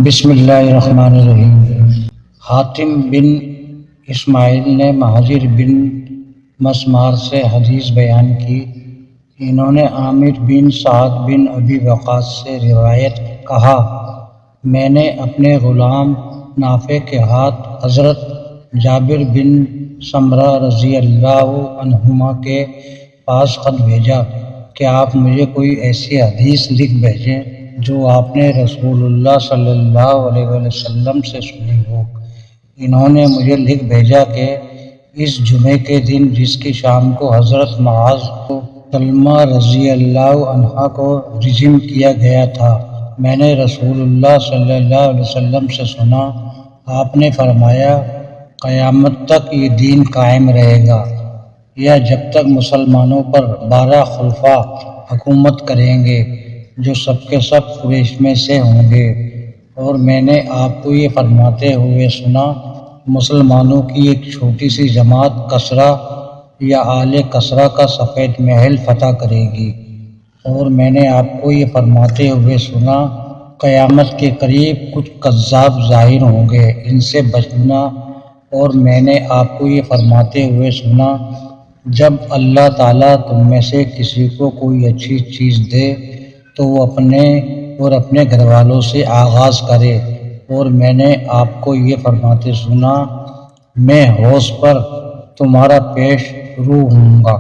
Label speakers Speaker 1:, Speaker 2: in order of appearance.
Speaker 1: بسم اللہ الرحمن الرحیم۔ حاتم بن اسماعیل نے مہاجر بن مسمار سے حدیث بیان کی۔ انہوں نے عامر بن سعد بن ابی وقاص سے روایت کہا، میں نے اپنے غلام نافع کے ہاتھ حضرت جابر بن سمرہ رضی اللہ عنہما کے پاس خط بھیجا کہ آپ مجھے کوئی ایسی حدیث لکھ بھیجیں جو آپ نے رسول اللہ صلی اللہ علیہ وسلم سے سنی ہو۔ انہوں نے مجھے لکھ بھیجا کہ اس جمعے کے دن جس کی شام کو حضرت معاذ کو سلمہ رضی اللہ عنہ کو رجم کیا گیا تھا، میں نے رسول اللہ صلی اللہ علیہ وسلم سے سنا، آپ نے فرمایا قیامت تک یہ دین قائم رہے گا یا جب تک مسلمانوں پر 12 خلفاء حکومت کریں گے جو سب کے سب قریش میں سے ہوں گے، اور میں نے آپ کو یہ فرماتے ہوئے سنا مسلمانوں کی ایک چھوٹی سی جماعت کسرا یا آل کسرا کا سفید محل فتح کرے گی، اور میں نے آپ کو یہ فرماتے ہوئے سنا قیامت کے قریب کچھ کذاب ظاہر ہوں گے، ان سے بچنا، اور میں نے آپ کو یہ فرماتے ہوئے سنا جب اللہ تعالیٰ تم میں سے کسی کو کوئی اچھی چیز دے تو وہ اپنے اور اپنے گھر والوں سے آغاز کرے، اور میں نے آپ کو یہ فرماتے سنا میں حوض پر تمہارا پیش رو ہوں گا۔